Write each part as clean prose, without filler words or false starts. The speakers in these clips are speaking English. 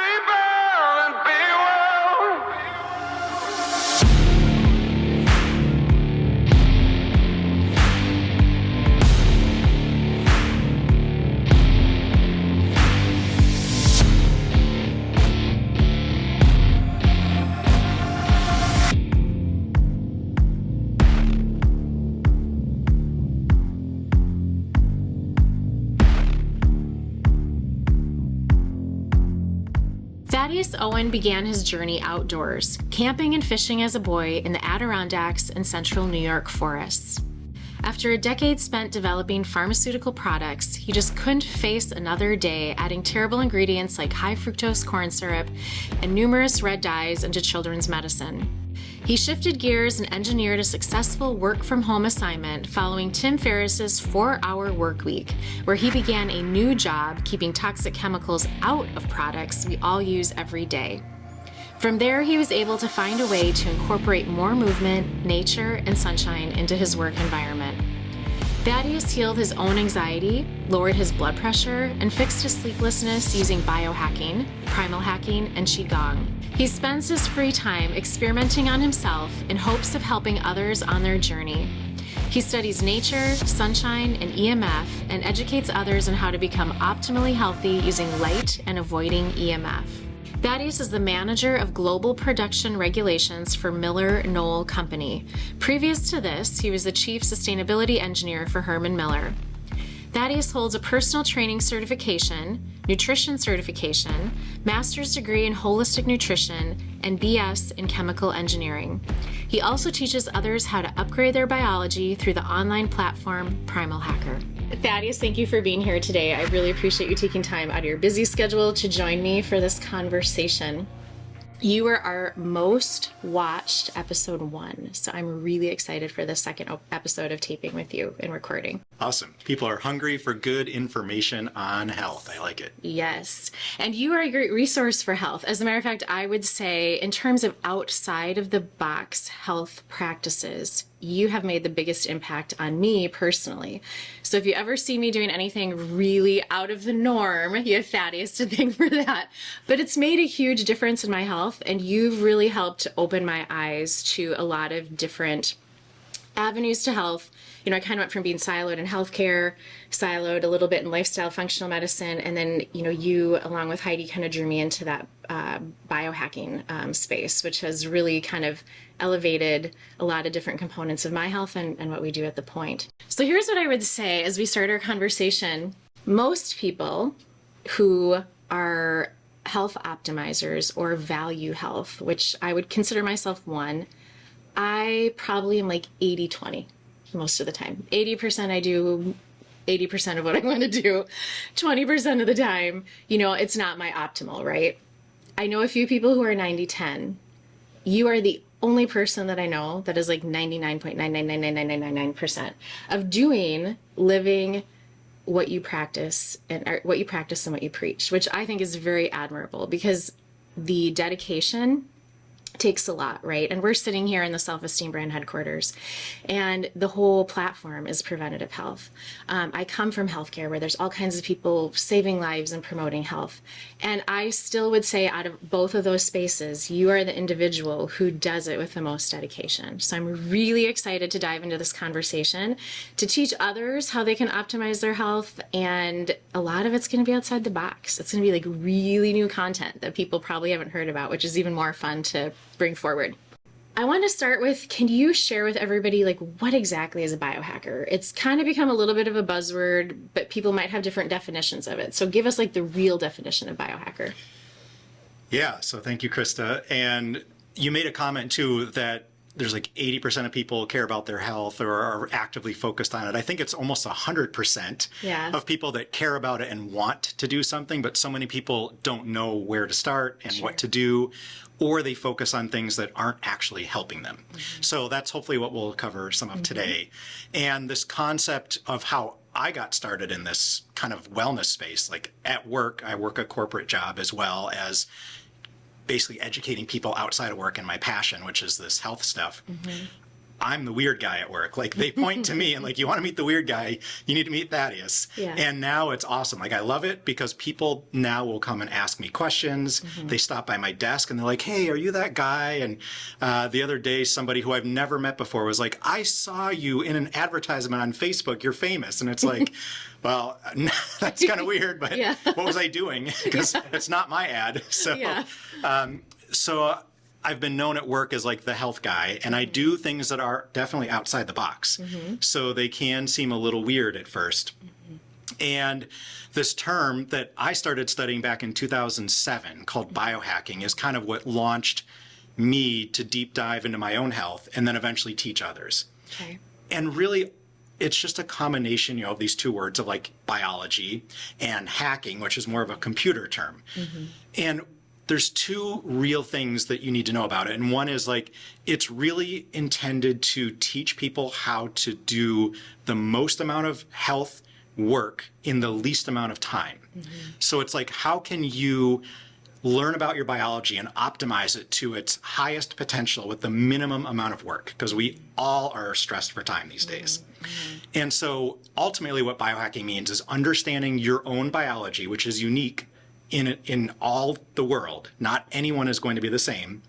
Sleep well and be well. Thaddeus Owen began his journey outdoors, camping and fishing as a boy in the Adirondacks and central New York forests. After a decade spent developing pharmaceutical products, he just couldn't face another day adding terrible ingredients like high fructose corn syrup and numerous red dyes into children's medicine. He shifted gears and engineered a successful work-from-home assignment following Tim Ferriss's 4-hour work week, where he began a new job keeping toxic chemicals out of products we all use every day. From there, he was able to find a way to incorporate more movement, nature, and sunshine into his work environment. Thaddeus healed his own anxiety, lowered his blood pressure, and fixed his sleeplessness using biohacking, primal hacking, and qigong. He spends his free time experimenting on himself in hopes of helping others on their journey. He studies nature, sunshine, and EMF, and educates others on how to become optimally healthy using light and avoiding EMF. Thaddeus is the manager of global production regulations for MillerKnoll Company. Previous to this, he was the chief sustainability engineer for Herman Miller. Thaddeus holds a personal training certification, nutrition certification, master's degree in holistic nutrition, and BS in chemical engineering. He also teaches others how to upgrade their biology through the online platform Primal Hacker. Thaddeus, thank you for being here today. I really appreciate you taking time out of your busy schedule to join me for this conversation. You were our most watched episode 1, so I'm really excited for the second episode of taping with you and recording. Awesome. People are hungry for good information on health. I like it. Yes. And you are a great resource for health. As a matter of fact, I would say in terms of outside of the box health practices, you have made the biggest impact on me personally. So if you ever see me doing anything really out of the norm, you have Thaddeus to thank for that. But it's made a huge difference in my health, and you've really helped open my eyes to a lot of different avenues to health. You know, I kind of went from being siloed in healthcare, siloed a little bit in lifestyle functional medicine, and then, you know, you, along with Heidi, kind of drew me into that biohacking space, which has really kind of elevated a lot of different components of my health and what we do at The Point. So here's what I would say as we start our conversation. Most people who are health optimizers or value health, which I would consider myself one, I probably am like 80-20 most of the time. 80% I do 80% of what I want to do. 20% of the time, you know, it's not my optimal, right? I know a few people who are 90-10. You are the only person that I know that is like 99.9999999% of doing, living what you practice and what you practice and what you preach, which I think is very admirable because the dedication takes a lot, right? And we're sitting here in the Self-Esteem Brand headquarters, and the whole platform is preventative health. I come from healthcare where there's all kinds of people saving lives and promoting health. And I still would say out of both of those spaces, you are the individual who does it with the most dedication. So I'm really excited to dive into this conversation to teach others how they can optimize their health. And a lot of it's going to be outside the box. It's going to be like really new content that people probably haven't heard about, which is even more fun to bring forward. I want to start with, can you share with everybody like what exactly is a biohacker? It's kind of become a little bit of a buzzword, but people might have different definitions of it. So give us like the real definition of biohacker. Yeah, so thank you, Christa. And you made a comment too that there's like 80% of people care about their health or are actively focused on it. I think it's almost 100% of people that care about it and want to do something, but so many people don't know where to start and what to do, or they focus on things that aren't actually helping them. So that's hopefully what we'll cover some of today. And this concept of how I got started in this kind of wellness space, like at work, I work a corporate job as well as basically educating people outside of work and my passion, which is this health stuff. I'm the weird guy at work. Like they point to me and like, you want to meet the weird guy, you need to meet Thaddeus. Yeah. And now it's awesome. Like I love it because people now will come and ask me questions. They stop by my desk and they're like, hey, are you that guy? And the other day, somebody who I've never met before was like, I saw you in an advertisement on Facebook. You're famous. And it's like, well, that's kind of weird, but what was I doing? Because it's not my ad. So, I've been known at work as like the health guy, and I do things that are definitely outside the box. So they can seem a little weird at first. And this term that I started studying back in 2007 called biohacking is kind of what launched me to deep dive into my own health and then eventually teach others. Okay. And really, it's just a combination, of these two words of like biology and hacking, which is more of a computer term. And there's two real things that you need to know about it. And one is like, it's really intended to teach people how to do the most amount of health work in the least amount of time. So it's like, how can you learn about your biology and optimize it to its highest potential with the minimum amount of work? Because we all are stressed for time these days. And so ultimately what biohacking means is understanding your own biology, which is unique in all the world. Not anyone is going to be the same.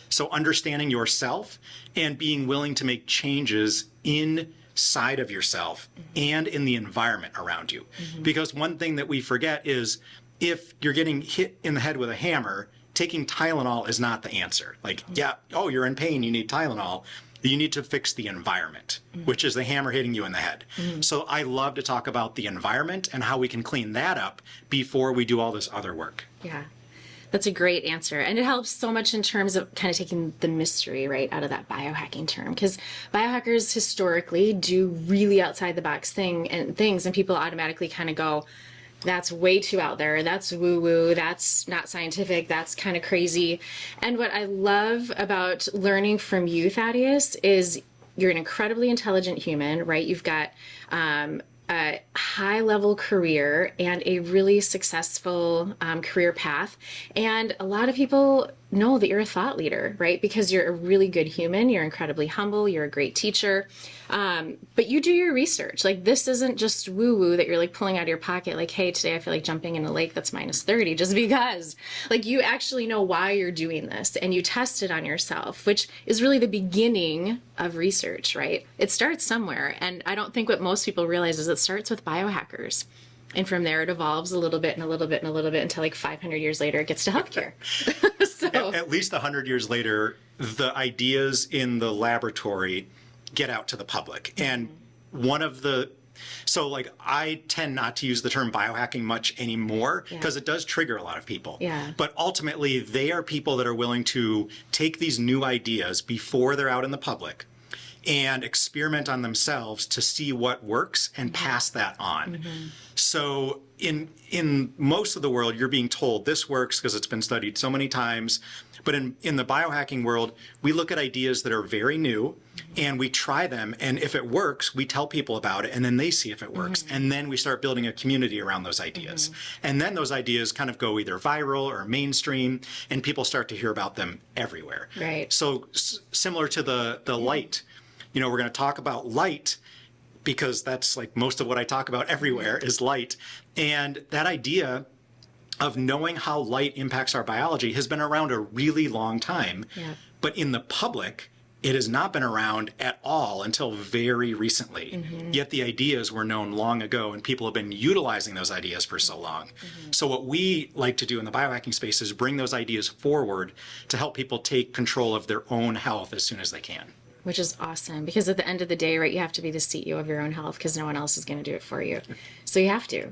So understanding yourself and being willing to make changes inside of yourself and in the environment around you. Because one thing that we forget is if you're getting hit in the head with a hammer, taking Tylenol is not the answer. Like, you're in pain, you need Tylenol. You need to fix the environment, which is the hammer hitting you in the head. So I love to talk about the environment and how we can clean that up before we do all this other work. Yeah, that's a great answer. And it helps so much in terms of kind of taking the mystery right out of that biohacking term. Because biohackers historically do really outside the box things, and people automatically kind of go, that's way too out there. That's woo-woo. That's not scientific. That's kind of crazy. And what I love about learning from you, Thaddeus, is you're an incredibly intelligent human, right? You've got a high-level career and a really successful career path. And a lot of people know that you're a thought leader, right? Because you're a really good human. You're incredibly humble. You're a great teacher. But you do your research. Like, this isn't just woo-woo that you're like pulling out of your pocket. Like, hey, today I feel like jumping in a lake that's -30 just because. Like, you actually know why you're doing this and you test it on yourself, which is really the beginning of research, right? It starts somewhere. And I don't think what most people realize is it starts with biohackers. And from there, it evolves a little bit and a little bit and a little bit until like 500 years later, it gets to healthcare. At least 100 years later, the ideas in the laboratory get out to the public. And so like I tend not to use the term biohacking much anymore because it does trigger a lot of people. But ultimately, they are people that are willing to take these new ideas before they're out in the public and experiment on themselves to see what works and pass that on. So in most of the world, you're being told this works because it's been studied so many times. But in the biohacking world, we look at ideas that are very new and we try them. And if it works, we tell people about it and then they see if it works. And then we start building a community around those ideas. And then those ideas kind of go either viral or mainstream and people start to hear about them everywhere. Right. So similar to the light, we're going to talk about light because that's like most of what I talk about everywhere is light. And that idea of knowing how light impacts our biology has been around a really long time. But in the public, it has not been around at all until very recently. Yet the ideas were known long ago and people have been utilizing those ideas for so long. So what we like to do in the biohacking space is bring those ideas forward to help people take control of their own health as soon as they can. Which is awesome because at the end of the day, right, you have to be the CEO of your own health because no one else is going to do it for you. So you have to.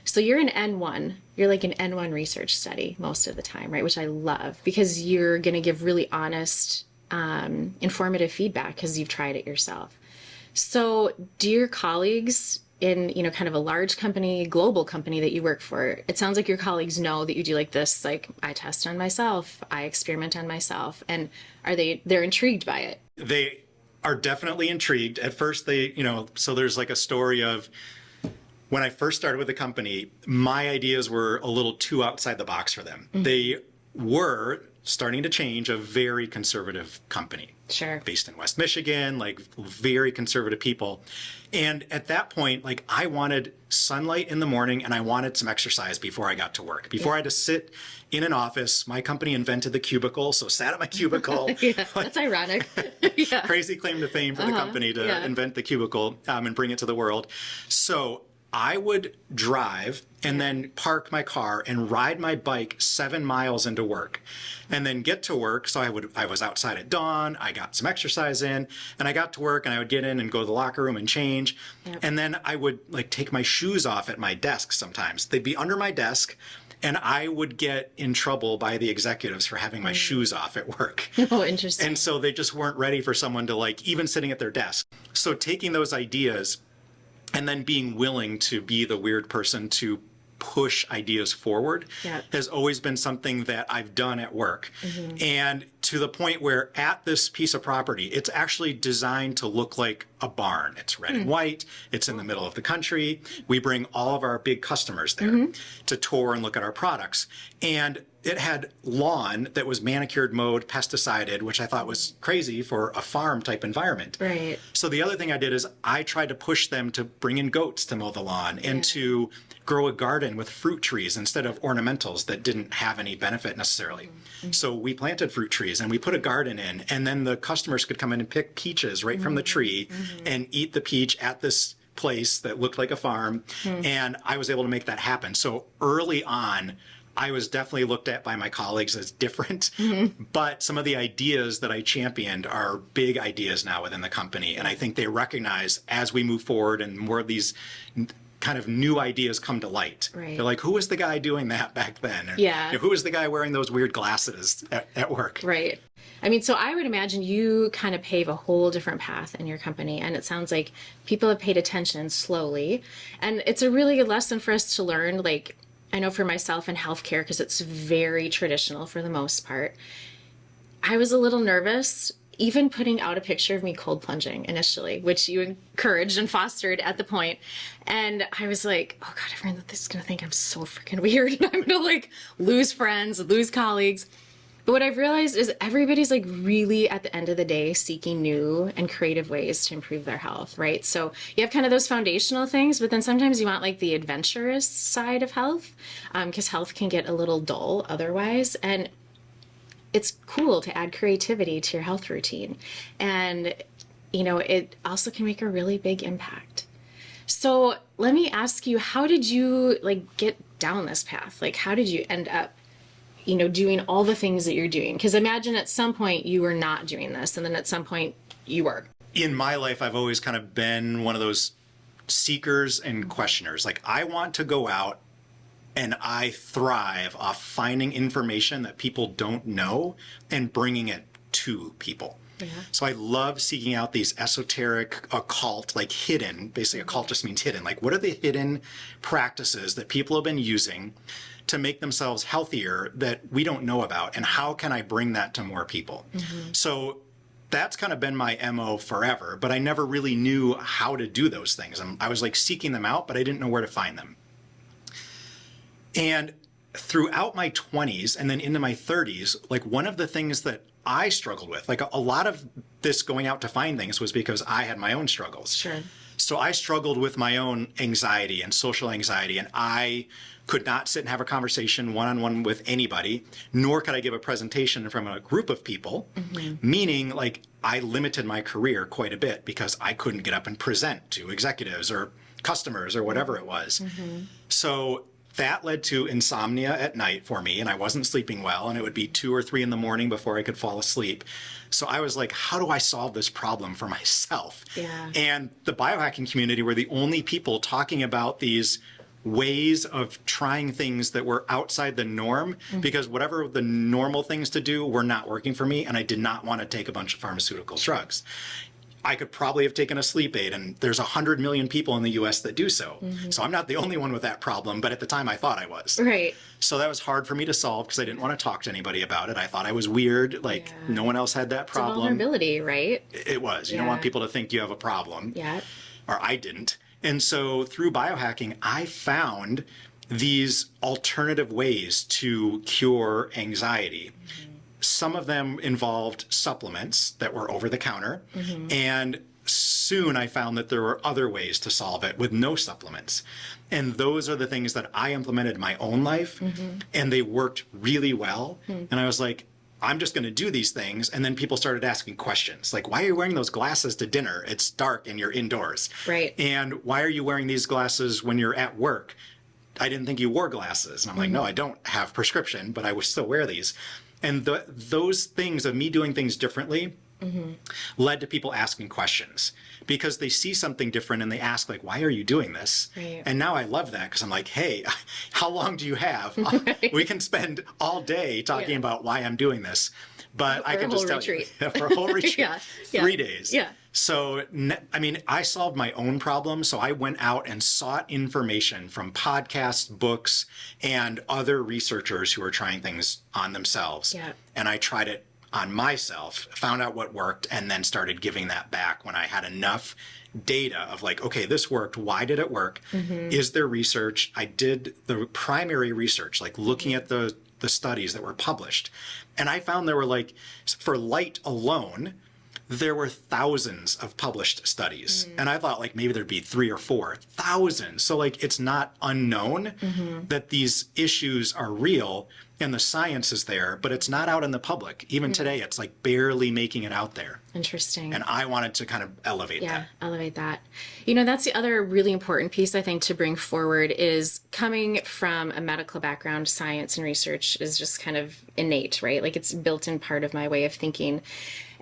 So you're an N1. You're like an N1 research study most of the time, right? Which I love because you're going to give really honest, informative feedback because you've tried it yourself. So do your colleagues in, kind of a large company, global company that you work for, it sounds like your colleagues know that you do like this, like I test on myself, I experiment on myself. And they're intrigued by it? They are definitely intrigued. At first so there's like a story of when I first started with the company, my ideas were a little too outside the box for them. They were starting to change, a very conservative company. Sure. Based in West Michigan, like very conservative people. And at that point, like I wanted sunlight in the morning and I wanted some exercise before I got to work. Before I had to sit in an office, my company invented the cubicle. So sat at my cubicle. Yeah, that's ironic. Yeah. Crazy claim to fame for the company to invent the cubicle and bring it to the world. So I would drive and then park my car and ride my bike 7 miles into work and then get to work. So I was outside at dawn, I got some exercise in, and I got to work and I would get in and go to the locker room and change. Yep. And then I would like take my shoes off at my desk sometimes. They'd be under my desk and I would get in trouble by the executives for having my shoes off at work. Oh, interesting. And so they just weren't ready for someone to like, even sitting at their desk. So taking those ideas and then being willing to be the weird person to push ideas forward has always been something that I've done at work. And to the point where at this piece of property, it's actually designed to look like a barn. It's red and white. It's in the middle of the country. We bring all of our big customers there to tour and look at our products. And it had lawn that was manicured, mowed, pesticided, which I thought was crazy for a farm type environment. Right. So the other thing I did is I tried to push them to bring in goats to mow the lawn and to grow a garden with fruit trees instead of ornamentals that didn't have any benefit necessarily. So we planted fruit trees and we put a garden in, and then the customers could come in and pick peaches right from the tree and eat the peach at this place that looked like a farm. And I was able to make that happen. So early on, I was definitely looked at by my colleagues as different, but some of the ideas that I championed are big ideas now within the company. And I think they recognize as we move forward and more of these kind of new ideas come to light. Right. They're like, who was the guy doing that back then? Or, who was the guy wearing those weird glasses at work? Right. I mean, so I would imagine you kind of pave a whole different path in your company. And it sounds like people have paid attention slowly. And it's a really good lesson for us to learn. Like, I know for myself in healthcare, because it's very traditional for the most part, I was a little nervous even putting out a picture of me cold plunging initially, which you encouraged and fostered at the point. And I was like, oh God, everyone is going to think I'm so freaking weird. And I'm going to like lose friends, lose colleagues. But what I've realized is everybody's like really at the end of the day seeking new and creative ways to improve their health, right? So you have kind of those foundational things, but then sometimes you want like the adventurous side of health, because health can get a little dull otherwise. And it's cool to add creativity to your health routine. And, you know, it also can make a really big impact. So let me ask you, how did you like get down this path? Like, how did you end up, you know, doing all the things that you're doing? Because imagine at some point you were not doing this, and then at some point you were. In my life, I've always kind of been one of those seekers and questioners. Like, I want to go out and I thrive off finding information that people don't know and bringing it to people. Yeah. So I love seeking out these esoteric, occult, like hidden, basically occult just means hidden. Like, what are the hidden practices that people have been using to make themselves healthier that we don't know about? And how can I bring that to more people? So that's kind of been my MO forever, but I never really knew how to do those things. I was like seeking them out, but I didn't know where to find them. And throughout my 20s and then into my 30s, like one of the things that I struggled with, like a lot of this going out to find things was because I had my own struggles. Sure. So I struggled with my own anxiety and social anxiety, and I could not sit and have a conversation one-on-one with anybody, nor could I give a presentation from a group of people, meaning like I limited my career quite a bit because I couldn't get up and present to executives or customers or whatever it was. So that led to insomnia at night for me, and I wasn't sleeping well, and it would be 2 or 3 in the morning before I could fall asleep. So I was like, how do I solve this problem for myself? Yeah. And the biohacking community were the only people talking about these ways of trying things that were outside the norm, because whatever the normal things to do were not working for me, and I did not want to take a bunch of pharmaceutical drugs. I could probably have taken a sleep aid, and there's 100 million people in the US that do so. So I'm not the only one with that problem, but at the time I thought I was. Right. So that was hard for me to solve because I didn't want to talk to anybody about it. I thought I was weird, like no one else had that problem. It's a vulnerability, right? It was. You don't want people to think you have a problem. Yeah. Or I didn't. And so through biohacking, I found these alternative ways to cure anxiety. some of them involved supplements that were over the counter. And soon I found that there were other ways to solve it with no supplements. And those are the things that I implemented in my own life, and they worked really well. And I was like, I'm just going to do these things. And then people started asking questions like, why are you wearing those glasses to dinner? It's dark and you're indoors. Right. And why are you wearing these glasses when you're at work? I didn't think you wore glasses. And I'm like, no, I don't have prescription, but I would still wear these. And those things of me doing things differently led to people asking questions because they see something different and they ask like, why are you doing this? Right. And now I love that because I'm like, hey, how long do you have? We can spend all day talking about why I'm doing this, but I can just tell you for a whole retreat, 3 days. Yeah. So, I mean, I solved my own problem. So I went out and sought information from podcasts, books, and other researchers who are trying things on themselves. Yeah. And I tried it on myself, found out what worked, and then started giving that back when I had enough data of like, okay, this worked. Why did it work? Is there research? I did the primary research, like looking at the studies that were published. And I found there were like, for light alone, there were thousands of published studies. And I thought like maybe there'd be 3 or 4 thousands. So like it's not unknown that these issues are real and the science is there, but it's not out in the public. Even today, it's like barely making it out there. Interesting. And I wanted to kind of elevate that. Elevate that. You know, that's the other really important piece I think to bring forward is coming from a medical background, science and research is just kind of innate, right? Like it's built in part of my way of thinking.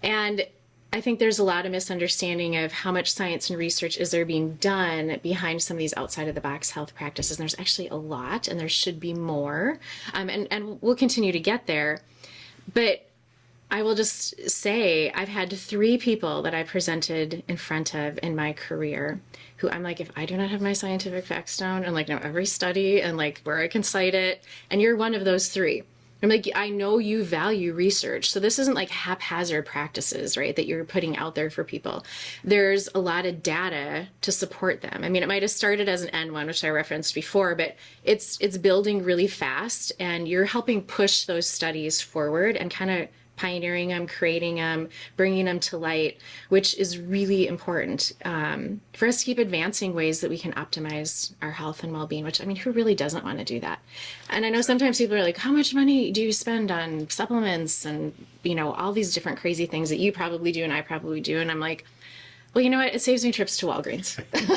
And I think there's a lot of misunderstanding of how much science and research is there being done behind some of these outside of the box health practices. And there's actually a lot, and there should be more. And we'll continue to get there. But I will just say I've had 3 people that I presented in front of in my career who I'm like, if I do not have my scientific facts down and like know every study and like where I can cite it, and you're one of those 3. I'm like, I know you value research. So this isn't like haphazard practices, right, that you're putting out there for people. There's a lot of data to support them. I mean, it might have started as an N1, which I referenced before, but it's building really fast and you're helping push those studies forward and kind of pioneering them, creating them, bringing them to light, which is really important for us to keep advancing ways that we can optimize our health and well-being, which, I mean, who really doesn't want to do that? And I know sometimes people are like, how much money do you spend on supplements and, you know, all these different crazy things that you probably do and I probably do. And I'm like, well, you know what? It saves me trips to Walgreens.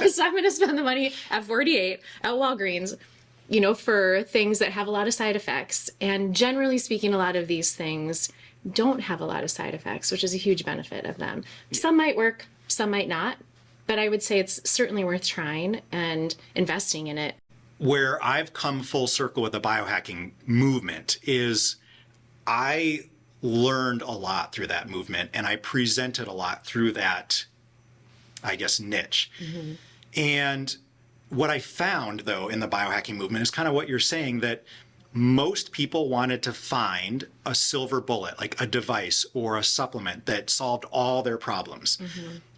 So I'm going to spend the money at 48 at Walgreens, you know, for things that have a lot of side effects. And generally speaking, a lot of these things don't have a lot of side effects, which is a huge benefit of them. Some might work, some might not, but I would say it's certainly worth trying and investing in it. Where I've come full circle with the biohacking movement is I learned a lot through that movement and I presented a lot through that, I guess, niche. And what I found, though, in the biohacking movement is kind of what you're saying, that most people wanted to find a silver bullet, like a device or a supplement that solved all their problems.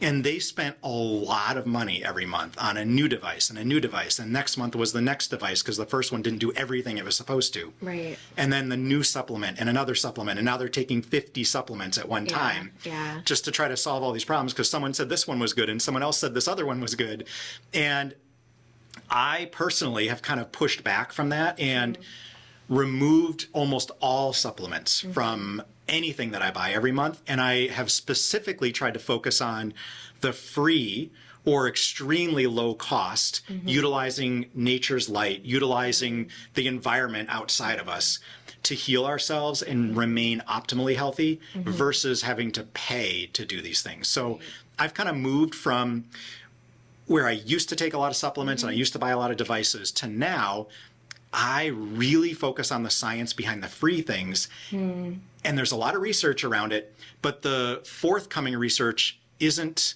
And they spent a lot of money every month on a new device and a new device. And next month was the next device because the first one didn't do everything it was supposed to. Right. And then the new supplement and another supplement. And now they're taking 50 supplements at one time just to try to solve all these problems because someone said this one was good and someone else said this other one was good. And I personally have kind of pushed back from that and removed almost all supplements from anything that I buy every month. And I have specifically tried to focus on the free or extremely low cost, utilizing nature's light, utilizing the environment outside of us to heal ourselves and remain optimally healthy versus having to pay to do these things. So I've kind of moved from where I used to take a lot of supplements and I used to buy a lot of devices to now I really focus on the science behind the free things. And there's a lot of research around it, but the forthcoming research isn't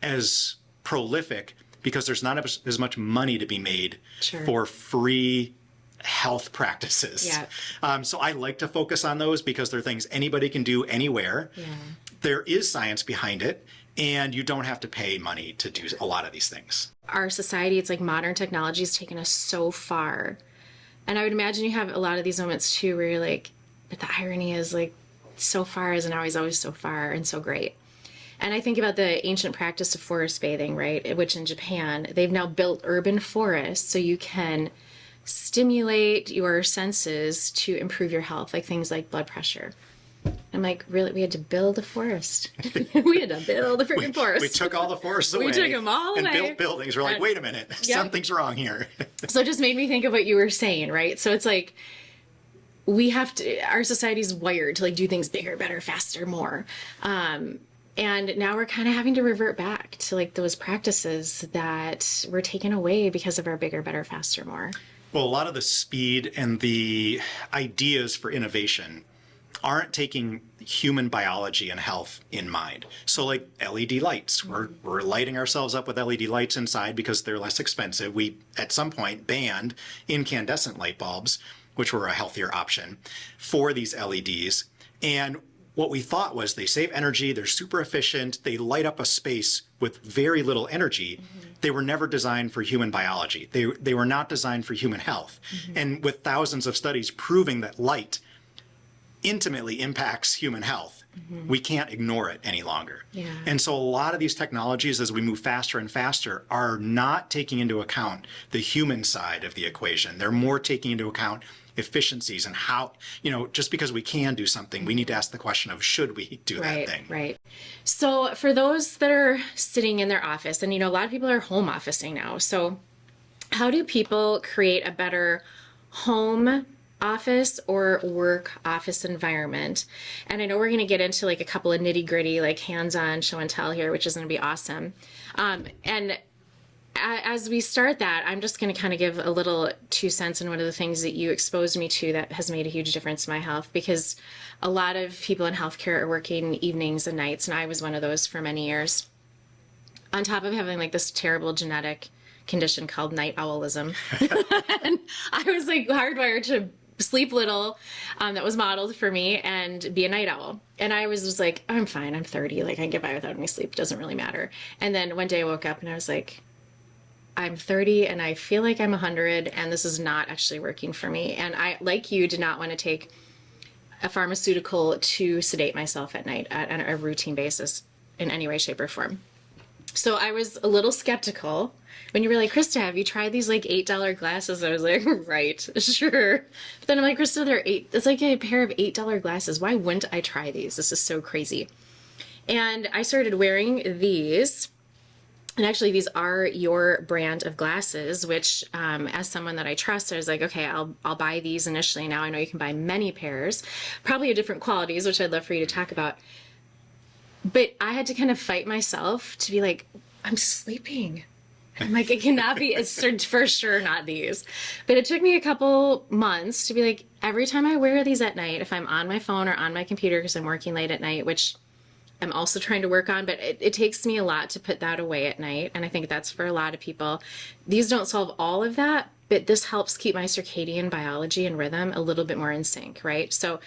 as prolific because there's not as much money to be made for free health practices. So I like to focus on those because they're things anybody can do anywhere. There is science behind it, and you don't have to pay money to do a lot of these things. Our society, it's like modern technology has taken us so far. And I would imagine you have a lot of these moments too where you're like, but the irony is like, so far is now always so far and so great. And I think about the ancient practice of forest bathing, right? Which in Japan, they've now built urban forests so you can stimulate your senses to improve your health, like things like blood pressure. I'm like, really? We had to build a forest. We had to build a freaking forest. We took all the forests away. We took them all away. And built buildings. We're like, wait a minute, something's wrong here. So it just made me think of what you were saying, right? So it's like, we have to, our society's wired to like do things bigger, better, faster, more. And now we're kind of having to revert back to like those practices that were taken away because of our bigger, better, faster, more. Well, a lot of the speed and the ideas for innovation aren't taking human biology and health in mind. So like LED lights, we're lighting ourselves up with LED lights inside because they're less expensive. We, at some point, banned incandescent light bulbs, which were a healthier option for these LEDs. And what we thought was they save energy, they're super efficient, they light up a space with very little energy. They were never designed for human biology. They were not designed for human health. And with thousands of studies proving that light intimately impacts human health, we can't ignore it any longer. And so a lot of these technologies, as we move faster and faster, are not taking into account the human side of the equation. They're more taking into account efficiencies and how, just because we can do something, we need to ask the question of, should we do that thing? Right. So for those that are sitting in their office, and a lot of people are home officing now. So how do people create a better home office or work office environment? And I know we're going to get into like a couple of nitty gritty, like hands-on show and tell here, which is going to be awesome. And as we start that, I'm just going to kind of give a little 2 cents on one of the things that you exposed me to that has made a huge difference in my health, because a lot of people in healthcare are working evenings and nights, and I was one of those for many years. On top of having like this terrible genetic condition called night owlism. And I was like hardwired to sleep little, that was modeled for me, and be a night owl. And I was just like, I'm fine, I'm 30, like I can get by without any sleep, doesn't really matter. And then one day I woke up and I was like, I'm 30 and I feel like I'm 100 and this is not actually working for me. And I, like you, did not want to take a pharmaceutical to sedate myself at night on a routine basis in any way, shape, or form. So I was a little skeptical when you were like, Christa, have you tried these like $8 glasses? I was like, right, sure. But then I'm like, Christa, it's like a pair of $8 glasses. Why wouldn't I try these? This is so crazy. And I started wearing these. And actually, these are your brand of glasses, which as someone that I trust, I was like, okay, I'll buy these initially. Now I know you can buy many pairs, probably of different qualities, which I'd love for you to talk about. But I had to kind of fight myself to be like, I'm sleeping. I'm like, it cannot be, it's for sure not these. But it took me a couple months to be like, every time I wear these at night, if I'm on my phone or on my computer because I'm working late at night, which I'm also trying to work on, but it takes me a lot to put that away at night. And I think that's for a lot of people. These don't solve all of that, but this helps keep my circadian biology and rhythm a little bit more in sync, right? So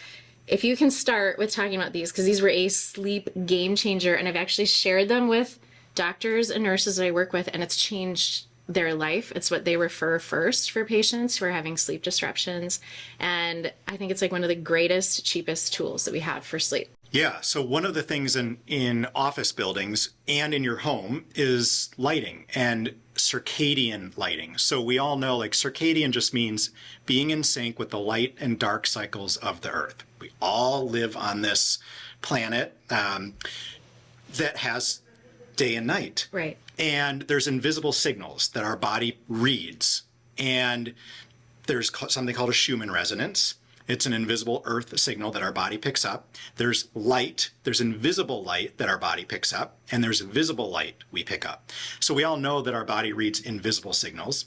if you can start with talking about these, because these were a sleep game changer, and I've actually shared them with doctors and nurses that I work with, and it's changed their life. It's what they refer first for patients who are having sleep disruptions. And I think it's like one of the greatest, cheapest tools that we have for sleep. Yeah, so one of the things in office buildings and in your home is lighting and circadian lighting. So we all know like circadian just means being in sync with the light and dark cycles of the earth. We all live on this planet that has day and night. Right. And there's invisible signals that our body reads. And there's something called a Schumann resonance. It's an invisible earth signal that our body picks up. There's light, there's invisible light that our body picks up, and there's visible light we pick up. So we all know that our body reads invisible signals.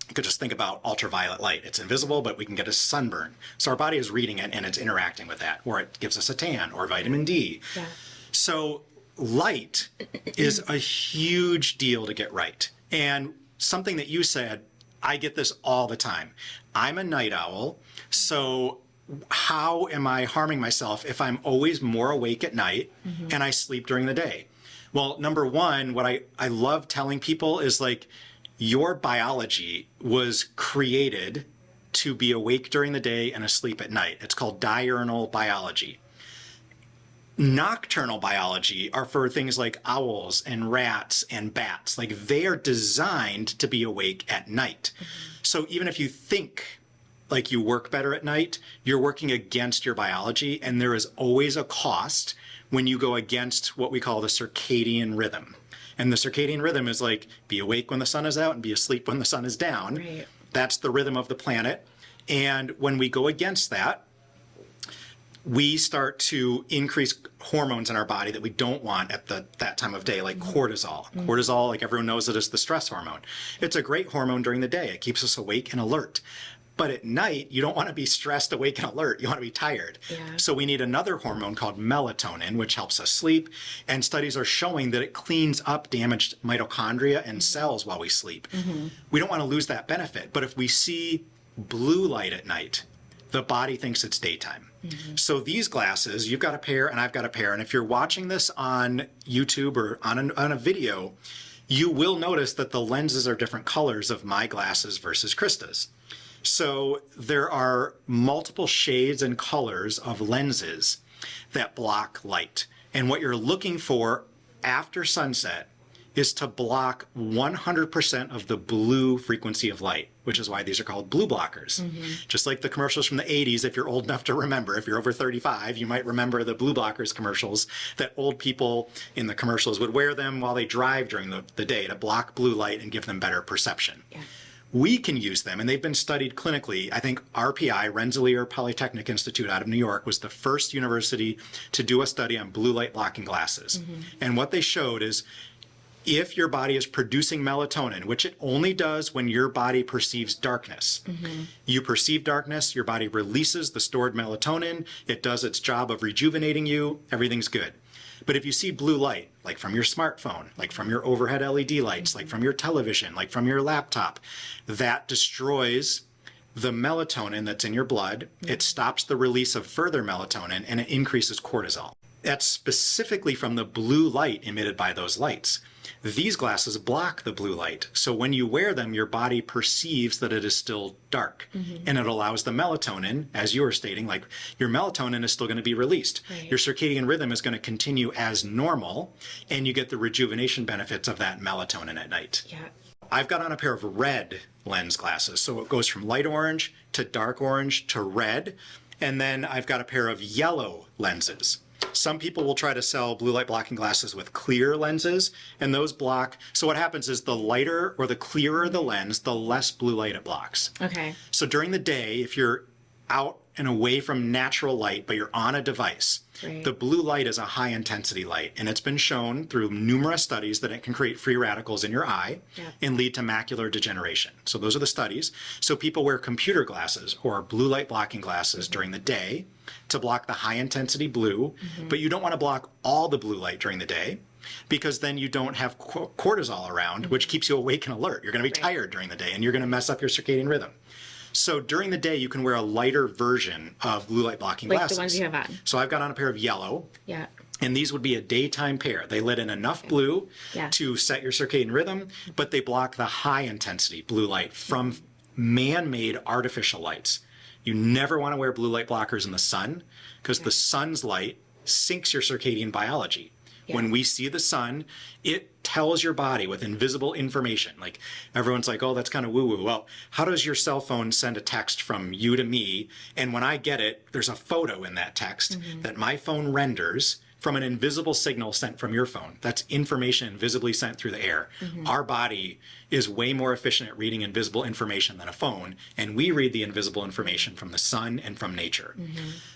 You could just think about ultraviolet light. It's invisible, but we can get a sunburn. So our body is reading it and it's interacting with that, or it gives us a tan or vitamin D. Yeah. So light is a huge deal to get right. And something that you said, I get this all the time. I'm a night owl, so how am I harming myself if I'm always more awake at night and I sleep during the day? Well, number one, what I love telling people is like, your biology was created to be awake during the day and asleep at night. It's called diurnal biology. Nocturnal biology are for things like owls and rats and bats. Like they are designed to be awake at night. So even if you think like you work better at night, you're working against your biology, and there is always a cost when you go against what we call the circadian rhythm. And the circadian rhythm is like be awake when the sun is out and be asleep when the sun is down. Right. That's the rhythm of the planet. And when we go against that, we start to increase hormones in our body that we don't want at that time of day, like cortisol. Cortisol, like everyone knows it, is the stress hormone. It's a great hormone during the day. It keeps us awake and alert. But at night, you don't want to be stressed, awake, and alert. You want to be tired. Yeah. So we need another hormone called melatonin, which helps us sleep. And studies are showing that it cleans up damaged mitochondria and cells while we sleep. We don't want to lose that benefit. But if we see blue light at night, the body thinks it's daytime. So these glasses, you've got a pair and I've got a pair. And if you're watching this on YouTube or on a video, you will notice that the lenses are different colors of my glasses versus Christa's. So there are multiple shades and colors of lenses that block light. And what you're looking for after sunset is to block 100% of the blue frequency of light, which is why these are called blue blockers. Just like the commercials from the 80s, if you're old enough to remember, if you're over 35, you might remember the blue blockers commercials, that old people in the commercials would wear them while they drive during the day to block blue light and give them better perception. Yeah. We can use them, and they've been studied clinically. I think RPI, Rensselaer Polytechnic Institute out of New York, was the first university to do a study on blue light blocking glasses. And what they showed is if your body is producing melatonin, which it only does when your body perceives darkness. You perceive darkness, your body releases the stored melatonin, it does its job of rejuvenating you, everything's good. But if you see blue light, like from your smartphone, like from your overhead LED lights, like from your television, like from your laptop, that destroys the melatonin that's in your blood. It stops the release of further melatonin, and it increases cortisol. That's specifically from the blue light emitted by those lights. These glasses block the blue light. So when you wear them, your body perceives that it is still dark. And it allows the melatonin, as you were stating, like your melatonin is still going to be released. Right. Your circadian rhythm is going to continue as normal, and you get the rejuvenation benefits of that melatonin at night. Yeah. I've got on a pair of red lens glasses. So it goes from light orange to dark orange to red. And then I've got a pair of yellow lenses. Some people will try to sell blue light blocking glasses with clear lenses, and those block. So what happens is the lighter or the clearer the lens, the less blue light it blocks. Okay. So during the day, if you're out and away from natural light, but you're on a device, the blue light is a high intensity light, and it's been shown through numerous studies that it can create free radicals in your eye and lead to macular degeneration. So those are the studies. So people wear computer glasses or blue light blocking glasses during the day to block the high intensity blue, but you don't want to block all the blue light during the day, because then you don't have cortisol around, which keeps you awake and alert. You're going to be tired during the day, and you're going to mess up your circadian rhythm. So during the day, you can wear a lighter version of blue light blocking glasses. Like the ones you have on. So I've got on a pair of yellow. Yeah. And these would be a daytime pair. They let in enough blue to set your circadian rhythm, but they block the high intensity blue light from man-made artificial lights. You never want to wear blue light blockers in the sun, because the sun's light syncs your circadian biology. When we see the sun, it tells your body with invisible information. Like everyone's like, oh, that's kind of woo-woo. Well, how does your cell phone send a text from you to me? And when I get it, there's a photo in that text that my phone renders from an invisible signal sent from your phone. That's information invisibly sent through the air. Our body is way more efficient at reading invisible information than a phone, and we read the invisible information from the sun and from nature.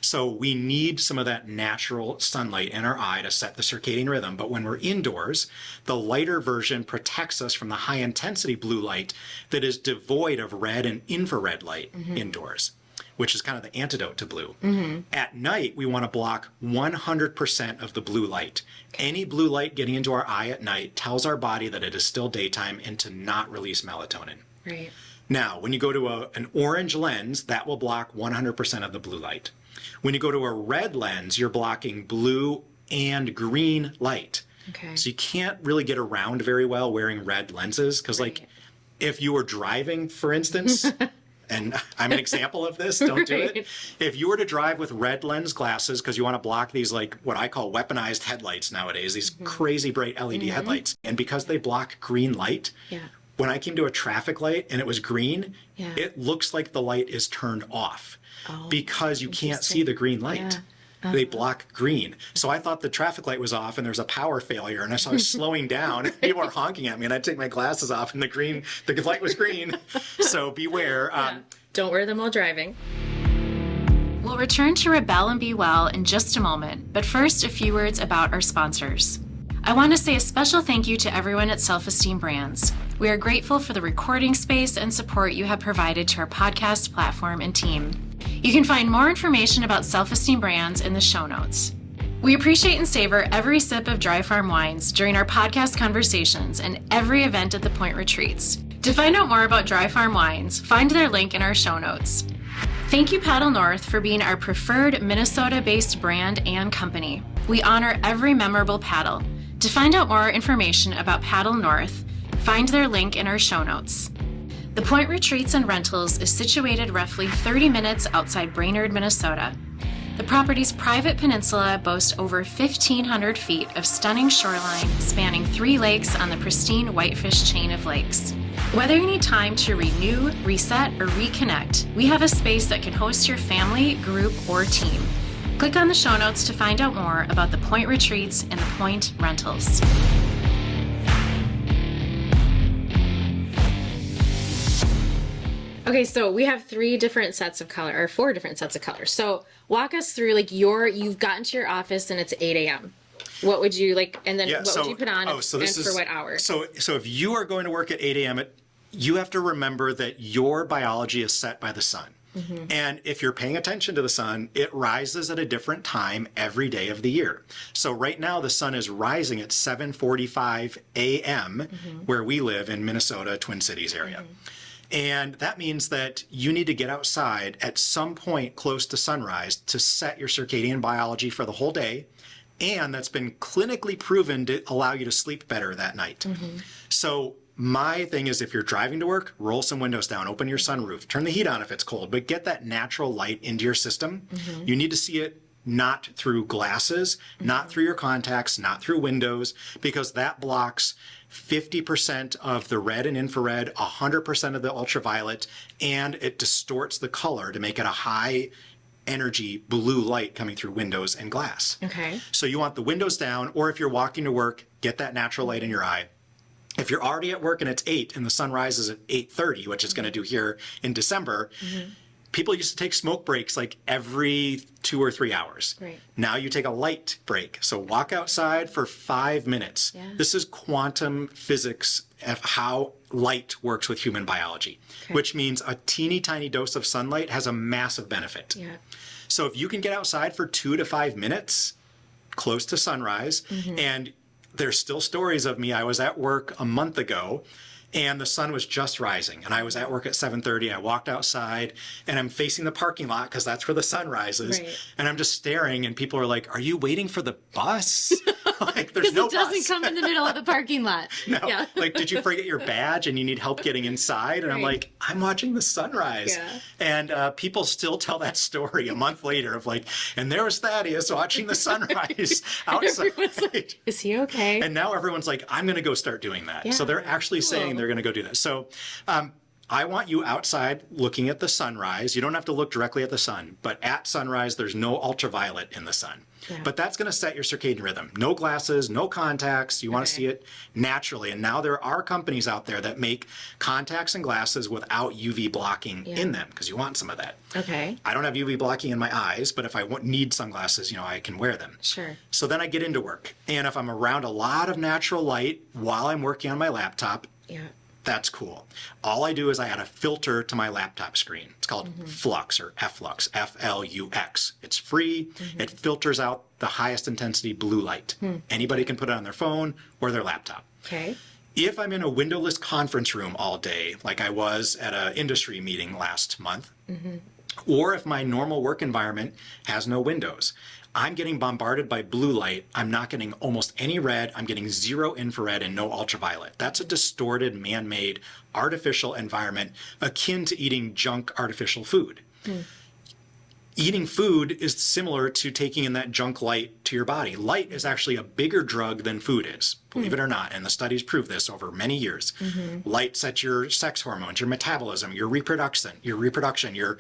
So we need some of that natural sunlight in our eye to set the circadian rhythm. But when we're indoors, the lighter version protects us from the high intensity blue light that is devoid of red and infrared light indoors, which is kind of the antidote to blue. At night, we want to block 100% of the blue light. Any blue light getting into our eye at night tells our body that it is still daytime and to not release melatonin. Right. Now, when you go to an orange lens, that will block 100% of the blue light. When you go to a red lens, you're blocking blue and green light. Okay. So you can't really get around very well wearing red lenses, because like if you were driving, for instance, And I'm an example of this. Don't do Right. it. If you were to drive with red lens glasses, because you want to block these, like what I call weaponized headlights nowadays, these crazy bright LED headlights, and because they block green light, Yeah. when I came to a traffic light and it was green, Yeah. it looks like the light is turned off because you can't see interesting. the green light. Yeah. They block green. So I thought the traffic light was off and there's a power failure. And so I was slowing down. People were honking at me and I'd take my glasses off and the light was green. So beware. Don't wear them while driving. We'll return to Rebel and Be Well in just a moment, but first, a few words about our sponsors. I want to say a special thank you to everyone at Self Esteem Brands. We are grateful for the recording space and support you have provided to our podcast platform and team. You can find more information about Self Esteem Brands in the show notes. We appreciate and savor every sip of Dry Farm wines during our podcast conversations and every event at the Point Retreats. To find out more about Dry Farm wines, find their link in our show notes. Thank you, Paddle North, for being our preferred Minnesota-based brand and company. We honor every memorable paddle. To find out more information about Paddle North, find their link in our show notes. The Point Retreats and Rentals is situated roughly 30 minutes outside Brainerd, Minnesota. The property's private peninsula boasts over 1,500 feet of stunning shoreline spanning 3 lakes on the pristine Whitefish chain of lakes. Whether you need time to renew, reset, or reconnect, we have a space that can host your family, group, or team. Click on the show notes to find out more about the Point Retreats and the Point Rentals. Okay, so we have 4 different sets of colors. So walk us through, like, you've gotten to your office and it's 8 a.m. What would you like, and then what would you put on and for what hour? So if you are going to work at 8 a.m., you have to remember that your biology is set by the sun. And if you're paying attention to the sun, it rises at a different time every day of the year. So right now the sun is rising at 7:45 a.m. where we live in Minnesota, Twin Cities area. And that means that you need to get outside at some point close to sunrise to set your circadian biology for the whole day. And that's been clinically proven to allow you to sleep better that night. So my thing is, if you're driving to work, roll some windows down, open your sunroof, turn the heat on if it's cold, but get that natural light into your system. You need to see it not through glasses, not through your contacts, not through windows, because that blocks 50% of the red and infrared, 100% of the ultraviolet, and it distorts the color to make it a high energy blue light coming through windows and glass. Okay. So you want the windows down, or if you're walking to work, get that natural light in your eye. If you're already at work and it's 8 and the sun rises at 8:30, which it's going to do here in December, people used to take smoke breaks like every 2 or 3 hours. Right. Now you take a light break. So walk outside for 5 minutes. Yeah. This is quantum physics of how light works with human biology, which means a teeny tiny dose of sunlight has a massive benefit. Yeah. So if you can get outside for 2 to 5 minutes close to sunrise, and there's still stories of me. I was at work a month ago and the sun was just rising and I was at work at 7:30. I walked outside and I'm facing the parking lot because that's where the sun rises. Right. And I'm just staring and people are like, "Are you waiting for the bus?" Like, there's no It doesn't bus. come in the middle of the parking lot. No. Yeah. Like, did you forget your badge and you need help getting inside? And I'm Right. like, I'm watching the sunrise. Yeah. And people still tell that story a month later of like, and there was Thaddeus watching the sunrise outside. Everyone's like, is he okay? And now everyone's like, I'm going to go start doing that. So they're actually saying Cool. they're going to go do that. So I want you outside looking at the sunrise. You don't have to look directly at the sun, but at sunrise, there's no ultraviolet in the sun. Yeah. But that's going to set your circadian rhythm. No glasses, no contacts. You want to see it naturally. And now there are companies out there that make contacts and glasses without UV blocking in them because you want some of that. Okay. I don't have UV blocking in my eyes, but if I need sunglasses, I can wear them. Sure. So then I get into work. And if I'm around a lot of natural light while I'm working on my laptop, Yeah. that's cool. All I do is I add a filter to my laptop screen. It's called Flux or Flux, Flux. It's free. It filters out the highest intensity blue light. Anybody can put it on their phone or their laptop. Okay. If I'm in a windowless conference room all day, like I was at an industry meeting last month, Or if my normal work environment has no windows, I'm getting bombarded by blue light. I'm not getting almost any red. I'm getting zero infrared and no ultraviolet. That's a distorted, man-made, artificial environment akin to eating junk artificial food. Eating food is similar to taking in that junk light to your body. Light is actually a bigger drug than food is, believe it or not. And the studies prove this over many years. Light sets your sex hormones, your metabolism, your reproduction, your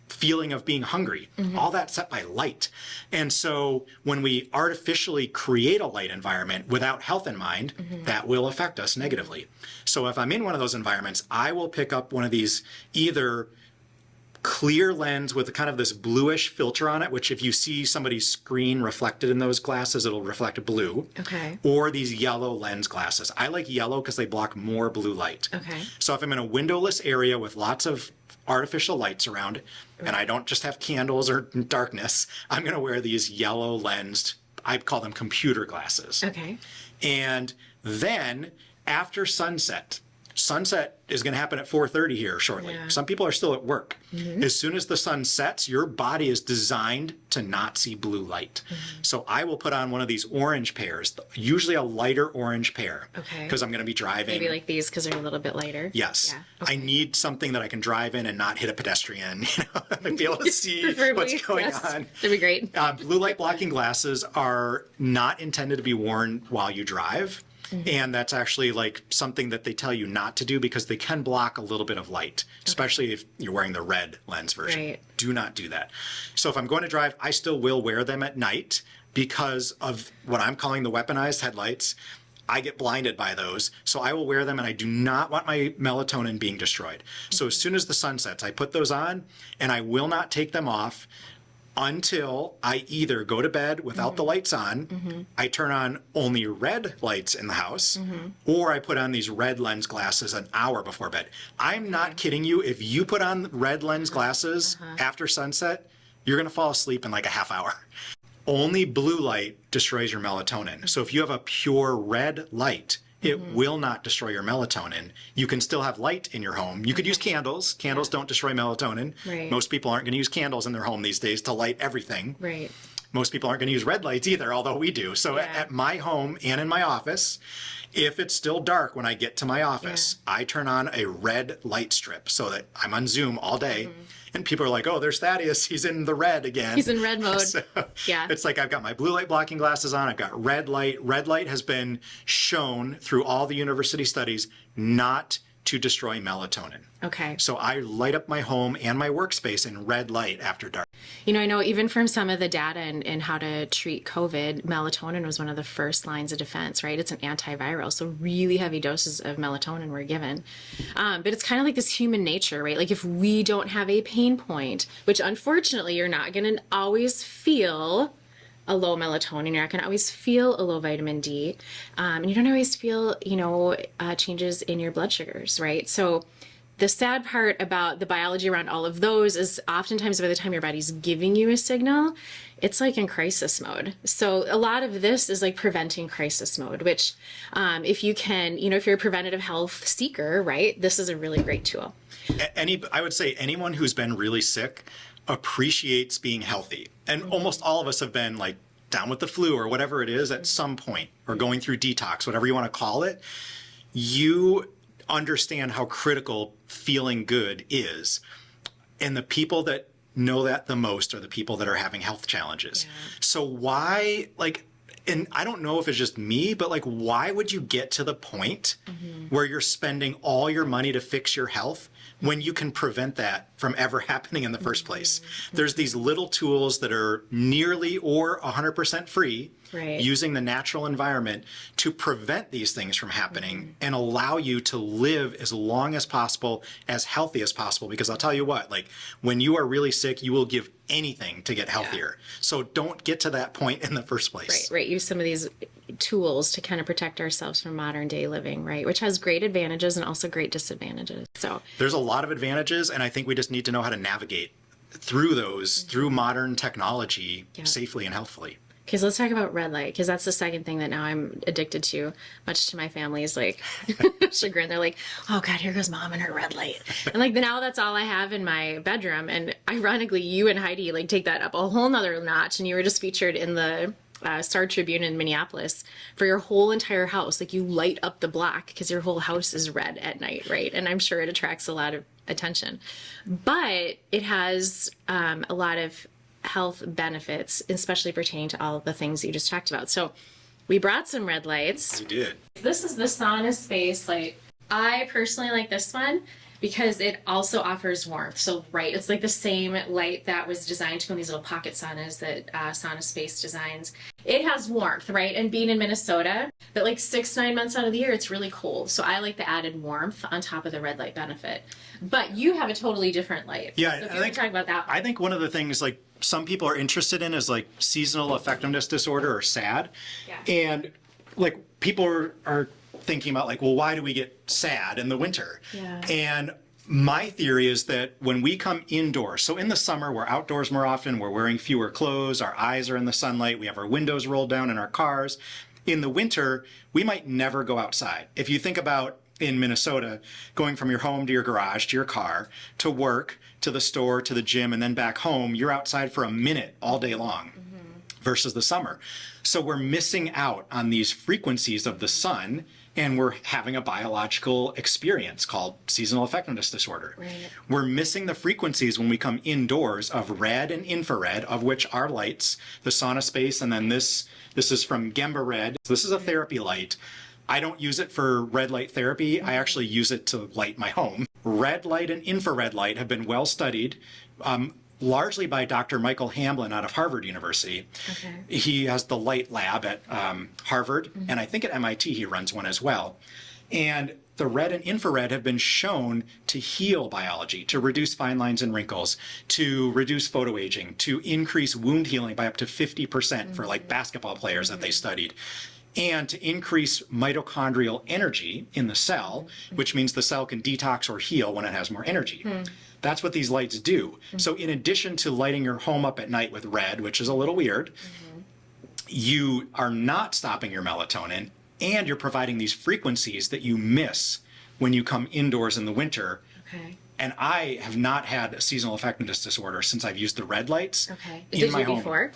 feeling of being hungry, all that set by light. And so when we artificially create a light environment without health in mind, that will affect us negatively. So if I'm in one of those environments, I will pick up one of these either clear lens with kind of this bluish filter on it, which if you see somebody's screen reflected in those glasses, it'll reflect blue. Okay. Or these yellow lens glasses. I like yellow because they block more blue light. Okay. So if I'm in a windowless area with lots of artificial lights around, and I don't just have candles or darkness, I'm going to wear these yellow lensed, I call them computer glasses. Okay. And then after sunset is going to happen at 4:30 here shortly. Yeah. Some people are still at work. As soon as the sun sets, your body is designed to not see blue light. So I will put on one of these orange pairs, usually a lighter orange pair, Okay. because I'm going to be driving. Maybe like these because they're a little bit lighter. Yes. Yeah. I need something that I can drive in and not hit a pedestrian, and be able to see what's going on. That'd be great. Blue light blocking glasses are not intended to be worn while you drive. And that's actually like something that they tell you not to do because they can block a little bit of light, especially if you're wearing the red lens version. Right. Do not do that. So if I'm going to drive, I still will wear them at night because of what I'm calling the weaponized headlights. I get blinded by those, so I will wear them, and I do not want my melatonin being destroyed. So as soon as the sun sets, I put those on, and I will not take them off until I either go to bed without the lights on, I turn on only red lights in the house, or I put on these red lens glasses an hour before bed. I'm not kidding you. If you put on red lens glasses after sunset, you're going to fall asleep in like a half hour. Only blue light destroys your melatonin. So if you have a pure red light, it will not destroy your melatonin. You can still have light in your home. You could use candles. Candles don't destroy melatonin. Right. Most people aren't going to use candles in their home these days to light everything. Right. Most people aren't going to use red lights either, although we do. So at my home and in my office, if it's still dark when I get to my office, I turn on a red light strip so that I'm on Zoom all day. And people are like, oh, there's Thaddeus. He's in the red again. He's in red mode. So Yeah. It's like I've got my blue light blocking glasses on. I've got red light. Red light has been shown through all the university studies not to destroy melatonin. Okay. So I light up my home and my workspace in red light after dark. You know, I know even from some of the data and how to treat COVID, melatonin was one of the first lines of defense, right? It's an antiviral, so really heavy doses of melatonin were given. But it's kind of like this human nature, right? Like if we don't have a pain point, which unfortunately you're not going to always feel a low melatonin, you're not going to always feel a low vitamin D, and you don't always feel, changes in your blood sugars, right? So the sad part about the biology around all of those is oftentimes by the time your body's giving you a signal, it's like in crisis mode. So a lot of this is like preventing crisis mode, which if you can, if you're a preventative health seeker, right, this is a really great tool. I would say anyone who's been really sick appreciates being healthy. And almost all of us have been like down with the flu or whatever it is at some point, or going through detox, whatever you want to call it. You understand how critical feeling good is. And the people that know that the most are the people that are having health challenges. So why, and I don't know if it's just me, but why would you get to the point where you're spending all your money to fix your health when you can prevent that from ever happening in the first place? There's these little tools that are nearly or 100% free, using the natural environment to prevent these things from happening and allow you to live as long as possible, as healthy as possible. Because I'll tell you what, when you are really sick, you will give anything to get healthier. So don't get to that point in the first place. Right. Use some of these tools to kind of protect ourselves from modern day living, right? Which has great advantages and also great disadvantages. So there's a lot of advantages, and I think we just need to know how to navigate through those, through modern technology, safely and healthfully. Okay, so let's talk about red light, because that's the second thing that now I'm addicted to, much to my family's like chagrin. They're like, oh God, here goes mom and her red light. And like now that's all I have in my bedroom. And ironically, you and Heidi like take that up a whole nother notch. And you were just featured in the Star Tribune in Minneapolis for your whole entire house. Like you light up the block because your whole house is red at night, right? And I'm sure it attracts a lot of attention. But it has a lot of health benefits, especially pertaining to all of the things you just talked about. So we brought some red lights. You did. This is the sauna space light. I personally like this one because it also offers warmth. So it's like the same light that was designed to go in these little pocket saunas that Sauna Space designs. It has warmth, right? And being in Minnesota, but like 6-9 months out of the year, it's really cold. So I like the added warmth on top of the red light benefit. But you have a totally different light. Yeah, so if you want to talk about that. I think one of the things like some people are interested in is like seasonal effectiveness disorder or SAD. Yeah. And like people are thinking about like, well, why do we get sad in the winter? Yeah. And my theory is that when we come indoors, so in the summer, we're outdoors more often, we're wearing fewer clothes, our eyes are in the sunlight, we have our windows rolled down in our cars. In the winter, we might never go outside. If you think about in Minnesota, going from your home to your garage to your car to work to the store to the gym and then back home, you're outside for a minute all day long versus the summer. So we're missing out on these frequencies of the sun and we're having a biological experience called seasonal effectiveness disorder. Right. We're missing the frequencies when we come indoors of red and infrared, of which are lights, the sauna space, and then this is from Gemba Red. This is a therapy light. I don't use it for red light therapy. I actually use it to light my home. Red light and infrared light have been well studied, largely by Dr. Michael Hamblin out of Harvard University. Okay. He has the light lab at Harvard, and I think at MIT he runs one as well. And the red and infrared have been shown to heal biology, to reduce fine lines and wrinkles, to reduce photoaging, to increase wound healing by up to 50% for like basketball players that they studied, and to increase mitochondrial energy in the cell, which means the cell can detox or heal when it has more energy. That's what these lights do. So in addition to lighting your home up at night with red, which is a little weird, you are not stopping your melatonin, and you're providing these frequencies that you miss when you come indoors in the winter. Okay. And I have not had a seasonal effectiveness disorder since I've used the red lights Okay. in Did my you home. before?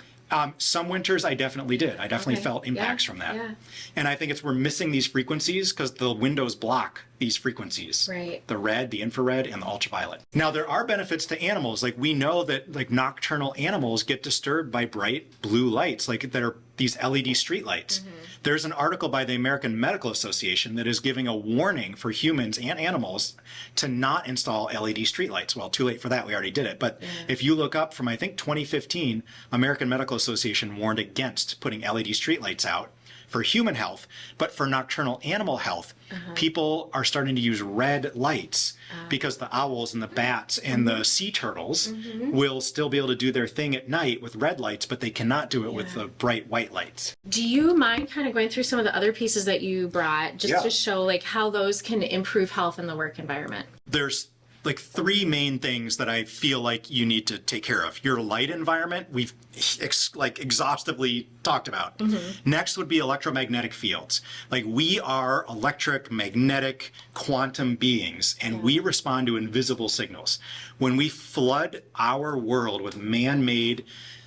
Some winters I definitely did. I definitely Okay. felt impacts Yeah, from that. yeah. And I think we're missing these frequencies because the windows block these frequencies. Right. The red, the infrared, and the ultraviolet. Now there are benefits to animals. Like we know that like nocturnal animals get disturbed by bright blue lights, like that are these LED street lights. There's an article by the American Medical Association that is giving a warning for humans and animals to not install LED streetlights. Well, too late for that. We already did it. But if you look up from, I think, 2015, American Medical Association warned against putting LED streetlights out for human health. But for nocturnal animal health, people are starting to use red lights because the owls and the bats and the sea turtles will still be able to do their thing at night with red lights, but they cannot do it with the bright white lights. Do you mind kind of going through some of the other pieces that you brought just Yeah. to show like how those can improve health in the work environment? There's like three main things that I feel like you need to take care of. Your light environment, we've exhaustively talked about. Next would be electromagnetic fields. Like we are electric, magnetic, quantum beings, and we respond to invisible signals. When we flood our world with man-made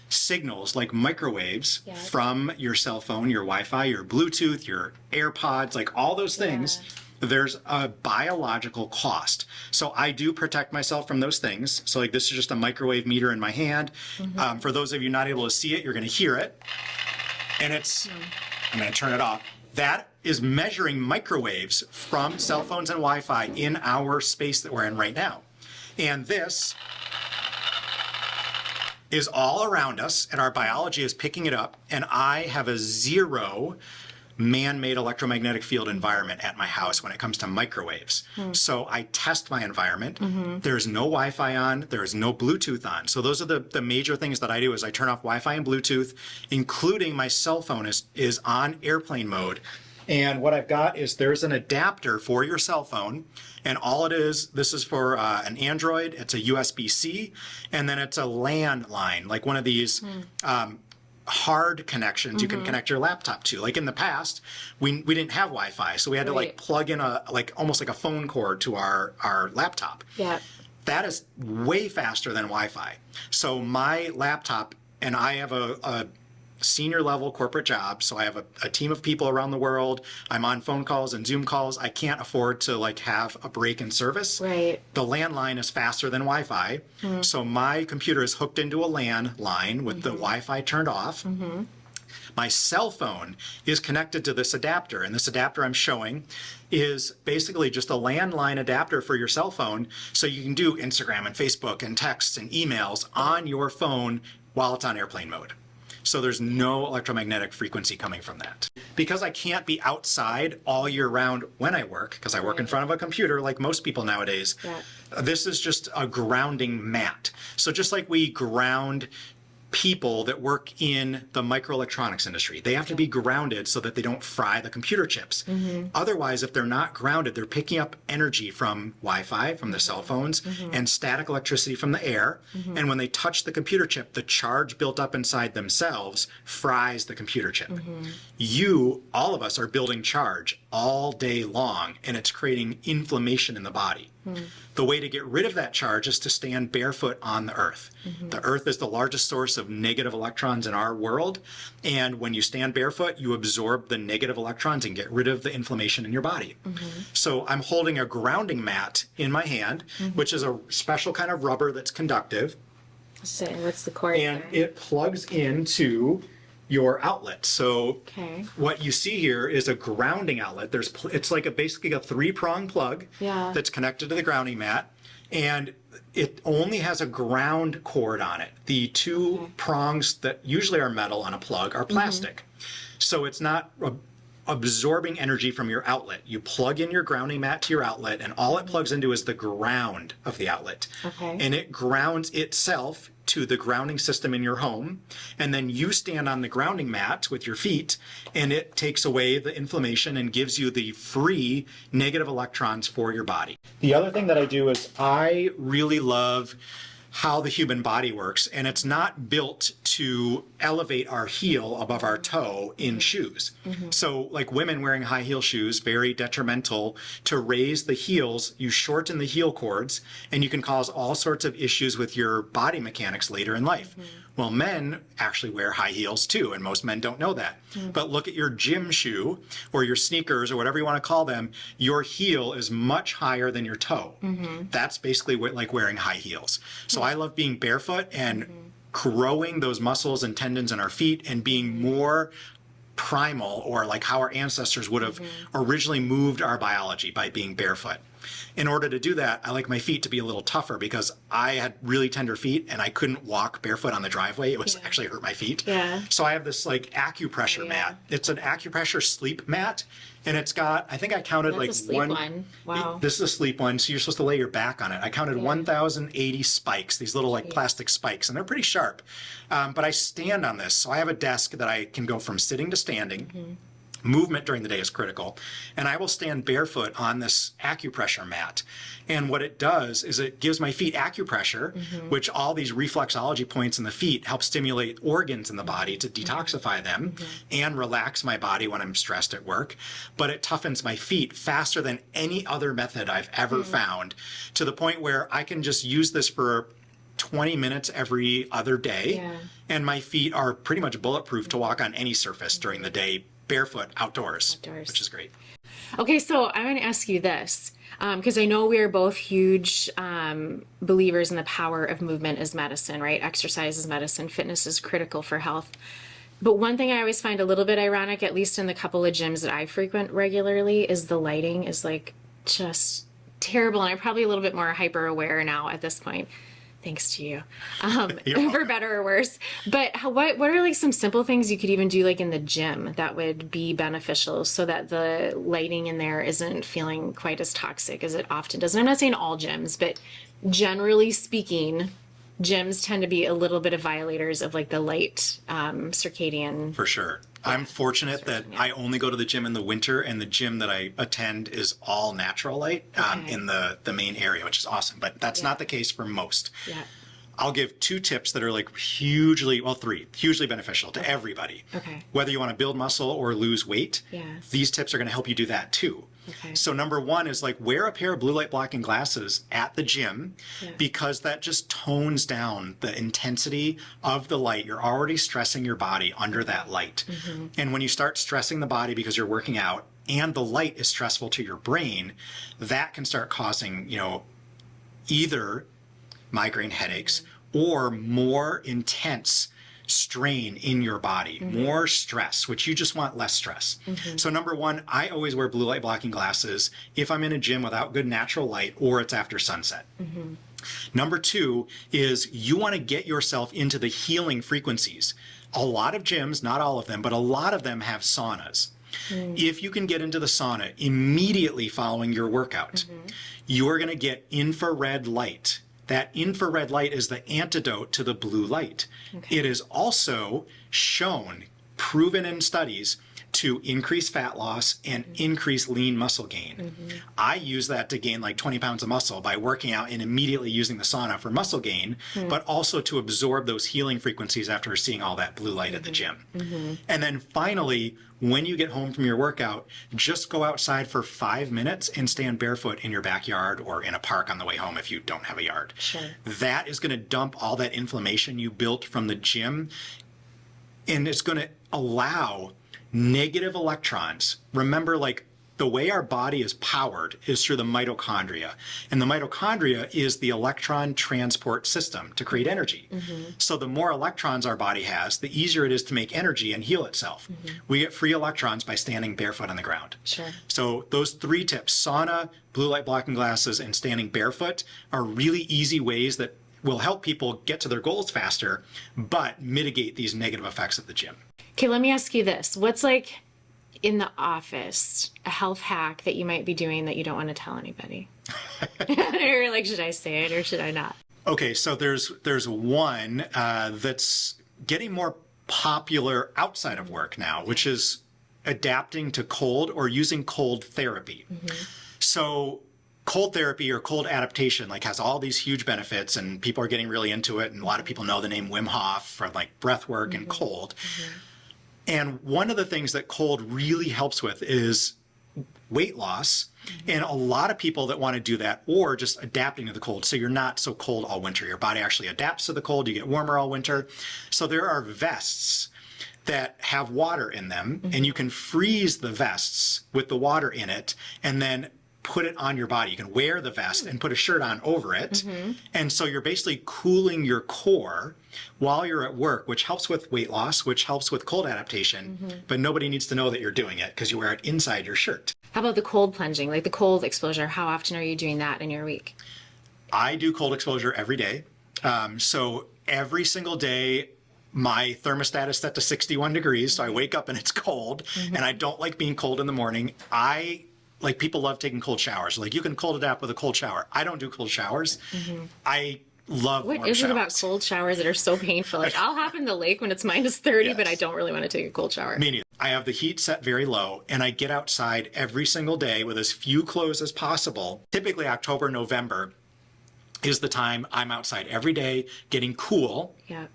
signals like microwaves from your cell phone, your Wi-Fi, your Bluetooth, your AirPods, like all those things, there's a biological cost. So I do protect myself from those things. So like this is just a microwave meter in my hand. For those of you not able to see it, you're going to hear it. And it's, I'm going to turn it off. That is measuring microwaves from cell phones and Wi-Fi in our space that we're in right now. And this is all around us, and our biology is picking it up. And I have a zero man-made electromagnetic field environment at my house when it comes to microwaves. So I test my environment. There's no Wi-Fi on, there's no Bluetooth on. So those are the major things that I do is I turn off Wi-Fi and Bluetooth, including my cell phone is on airplane mode. And what I've got is there's an adapter for your cell phone, and all it is, this is for an Android, it's a USB-C, and then it's a LAN line, like one of these hard connections you can connect your laptop to. Like in the past, we didn't have Wi-Fi, so we had to like plug in almost like a phone cord to our laptop. Yeah. That is way faster than Wi-Fi. So my laptop, and I have a senior level corporate job, so I have a team of people around the world. I'm on phone calls and Zoom calls. I can't afford to like have a break in service. Right. The landline is faster than Wi-Fi, so my computer is hooked into a LAN line with the Wi-Fi turned off. My cell phone is connected to this adapter, and this adapter I'm showing is basically just a landline adapter for your cell phone, so you can do Instagram and Facebook and texts and emails on your phone while it's on airplane mode. So there's no electromagnetic frequency coming from that. Because I can't be outside all year round when I work, because I work in front of a computer like most people nowadays, this is just a grounding mat. So just like we ground people that work in the microelectronics industry, they have to be grounded so that they don't fry the computer chips. Otherwise, if they're not grounded, they're picking up energy from Wi-Fi, from the cell phones, and static electricity from the air. And when they touch the computer chip, the charge built up inside themselves fries the computer chip. All of us are building charge all day long, and it's creating inflammation in the body. The way to get rid of that charge is to stand barefoot on the earth. The earth is the largest source of negative electrons in our world, and when you stand barefoot, you absorb the negative electrons and get rid of the inflammation in your body. So I'm holding a grounding mat in my hand, which is a special kind of rubber that's conductive. So what's the cord? And it plugs into your outlet. So what you see here is a grounding outlet. It's like basically a 3-prong plug that's connected to the grounding mat, and it only has a ground cord on it. The 2 prongs that usually are metal on a plug are plastic. So it's not absorbing energy from your outlet. You plug in your grounding mat to your outlet, and all it plugs into is the ground of the outlet. And it grounds itself to the grounding system in your home, and then you stand on the grounding mat with your feet, and it takes away the inflammation and gives you the free negative electrons for your body. The other thing that I do is I really love how the human body works, and it's not built to elevate our heel above our toe in shoes. So like women wearing high heel shoes, very detrimental. To raise the heels, you shorten the heel cords, and you can cause all sorts of issues with your body mechanics later in life. Well, men actually wear high heels too, and most men don't know that. But look at your gym shoe or your sneakers or whatever you want to call them, your heel is much higher than your toe. That's basically like wearing high heels. So I love being barefoot and growing those muscles and tendons in our feet and being more primal, or like how our ancestors would have originally moved our biology, by being barefoot. In order to do that, I like my feet to be a little tougher because I had really tender feet and I couldn't walk barefoot on the driveway. It was actually hurt my feet. So I have this like acupressure mat. It's an acupressure sleep mat, and it's got, I think I counted like a sleep one. Wow. This is a sleep one, so you're supposed to lay your back on it. I counted 1,080 spikes, these little like plastic spikes, and they're pretty sharp. But I stand on this, so I have a desk that I can go from sitting to standing. Movement during the day is critical, and I will stand barefoot on this acupressure mat. And what it does is it gives my feet acupressure, which all these reflexology points in the feet help stimulate organs in the body to detoxify them and relax my body when I'm stressed at work. But it toughens my feet faster than any other method I've ever found, to the point where I can just use this for 20 minutes every other day, and my feet are pretty much bulletproof to walk on any surface during the day, barefoot outdoors, which is great. Okay, so I'm going to ask you this, because I know we are both huge believers in the power of movement as medicine, right? Exercise is medicine, fitness is critical for health. But one thing I always find a little bit ironic, at least in the couple of gyms that I frequent regularly, is the lighting is like just terrible. And I'm probably a little bit more hyper aware now at this point. Thanks to you, for better or worse. But what are like some simple things you could even do like in the gym that would be beneficial so that the lighting in there isn't feeling quite as toxic as it often does? And I'm not saying all gyms, but generally speaking, gyms tend to be a little bit of violators of like the light circadian. For sure. I'm fortunate that I only go to the gym in the winter, and the gym that I attend is all natural light in the main area, which is awesome. But that's not the case for most. I'll give 2 tips that are like hugely, well, 3, hugely beneficial to everybody. Okay. Whether you want to build muscle or lose weight, Yes. these tips are going to help you do that too. Okay. So number 1 is like wear a pair of blue light blocking glasses at the gym because that just tones down the intensity of the light. You're already stressing your body under that light. And when you start stressing the body because you're working out and the light is stressful to your brain, that can start causing, either migraine headaches or more intense strain in your body, more stress, which you just want less stress. So number 1, I always wear blue light blocking glasses if I'm in a gym without good natural light or it's after sunset. Number 2 is you want to get yourself into the healing frequencies. A lot of gyms, not all of them, but a lot of them have saunas. If you can get into the sauna immediately following your workout, you are going to get infrared light. That infrared light is the antidote to the blue light. It is also shown, proven in studies, to increase fat loss and increase lean muscle gain. I use that to gain like 20 pounds of muscle by working out and immediately using the sauna for muscle gain, but also to absorb those healing frequencies after seeing all that blue light at the gym. And then finally, when you get home from your workout, just go outside for 5 minutes and stand barefoot in your backyard or in a park on the way home if you don't have a yard. That is going to dump all that inflammation you built from the gym, and it's going to allow negative electrons. Remember, like the way our body is powered is through the mitochondria. And the mitochondria is the electron transport system to create energy. So the more electrons our body has, the easier it is to make energy and heal itself. We get free electrons by standing barefoot on the ground. So those 3 tips, sauna, blue light blocking glasses, and standing barefoot, are really easy ways that will help people get to their goals faster, but mitigate these negative effects of the gym. Okay, let me ask you this. What's like in the office, a health hack that you might be doing that you don't want to tell anybody? Or like, should I say it or should I not? Okay, so there's one that's getting more popular outside of work now, which is adapting to cold or using cold therapy. So cold therapy or cold adaptation like has all these huge benefits and people are getting really into it, and a lot of people know the name Wim Hof for like breath work and cold. And one of the things that cold really helps with is weight loss. And a lot of people that want to do that, or just adapting to the cold. So you're not so cold all winter. Your body actually adapts to the cold. You get warmer all winter. So there are vests that have water in them, and you can freeze the vests with the water in it and then put it on your body. You can wear the vest and put a shirt on over it. And so you're basically cooling your core while you're at work, which helps with weight loss, which helps with cold adaptation, but nobody needs to know that you're doing it because you wear it inside your shirt. How about the cold plunging, like the cold exposure? How often are you doing that in your week? I do cold exposure every day. So every single day, my thermostat is set to 61 degrees. So I wake up and it's cold, and I don't like being cold in the morning. Like people love taking cold showers. Like you can cold adapt with a cold shower. I don't do cold showers. I love warm What is it showers. about cold showers that are so painful? Like I'll hop in the lake when it's minus 30, Yes. but I don't really want to take a cold shower. Me neither. I have the heat set very low, and I get outside every single day with as few clothes as possible. Typically October, November is the time I'm outside every day getting cool. Yeah.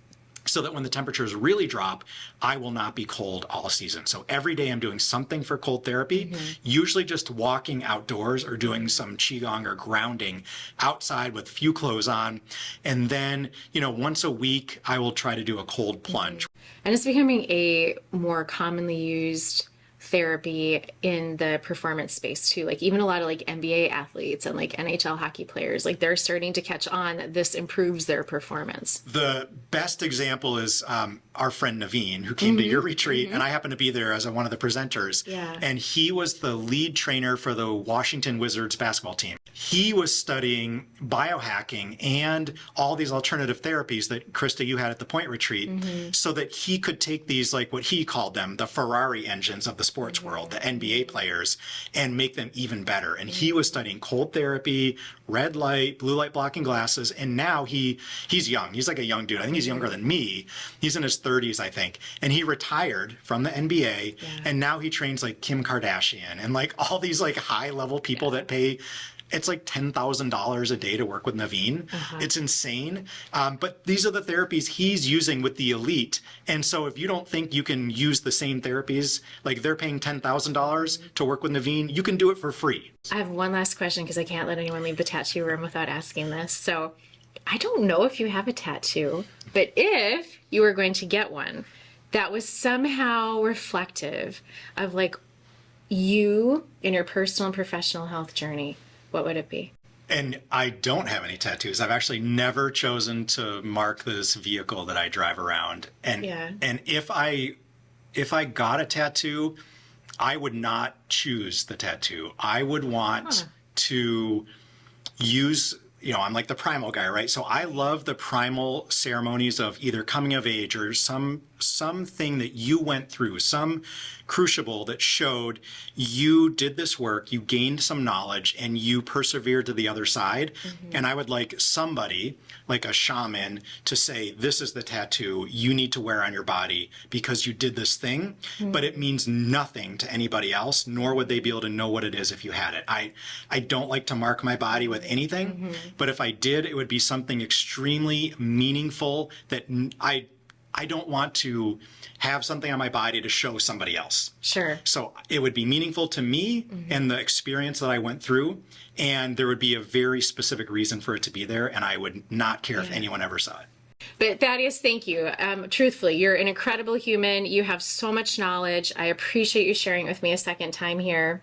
So that when the temperatures really drop, I will not be cold all season. So every day I'm doing something for cold therapy, usually just walking outdoors or doing some qigong or grounding outside with few clothes on. And then, once a week, I will try to do a cold plunge. And it's becoming a more commonly used therapy in the performance space too. Like even a lot of like NBA athletes and like NHL hockey players, like they're starting to catch on that this improves their performance. The best example is our friend Naveen, who came to your retreat, and I happened to be there as one of the presenters. Yeah. And he was the lead trainer for the Washington Wizards basketball team. He was studying biohacking and all these alternative therapies that Christa, you had at the Point Retreat, so that he could take these, like what he called them, the Ferrari engines of the sports world, the NBA players, and make them even better. And he was studying cold therapy, red light, blue light blocking glasses, and now he's young. He's like a young dude. I think he's younger than me. He's in his 30s, I think. And he retired from the NBA, and now he trains like Kim Kardashian and like all these like high level people that pay It's like $10,000 a day to work with Naveen. It's insane. But these are the therapies he's using with the elite. And so if you don't think you can use the same therapies, like they're paying $10,000 to work with Naveen, you can do it for free. I have one last question because I can't let anyone leave the tattoo room without asking this. So I don't know if you have a tattoo, but if you were going to get one that was somehow reflective of like you in your personal and professional health journey, what would it be? And I don't have any tattoos. I've actually never chosen to mark this vehicle that I drive around. And and if I got a tattoo, I would not choose the tattoo. I would want to use, you know, I'm like the primal guy, right? So I love the primal ceremonies of either coming of age or something that you went through, some crucible that showed you did this work, you gained some knowledge, and you persevered to the other side. And I would like somebody, like a shaman, to say, this is the tattoo you need to wear on your body because you did this thing, but it means nothing to anybody else, nor would they be able to know what it is if you had it. I don't like to mark my body with anything, but if I did, it would be something extremely meaningful that I don't want to have something on my body to show somebody else. Sure. So it would be meaningful to me and the experience that I went through, and there would be a very specific reason for it to be there, and I would not care if anyone ever saw it. But Thaddeus, thank you. Truthfully, you're an incredible human. You have so much knowledge. I appreciate you sharing it with me a second time here.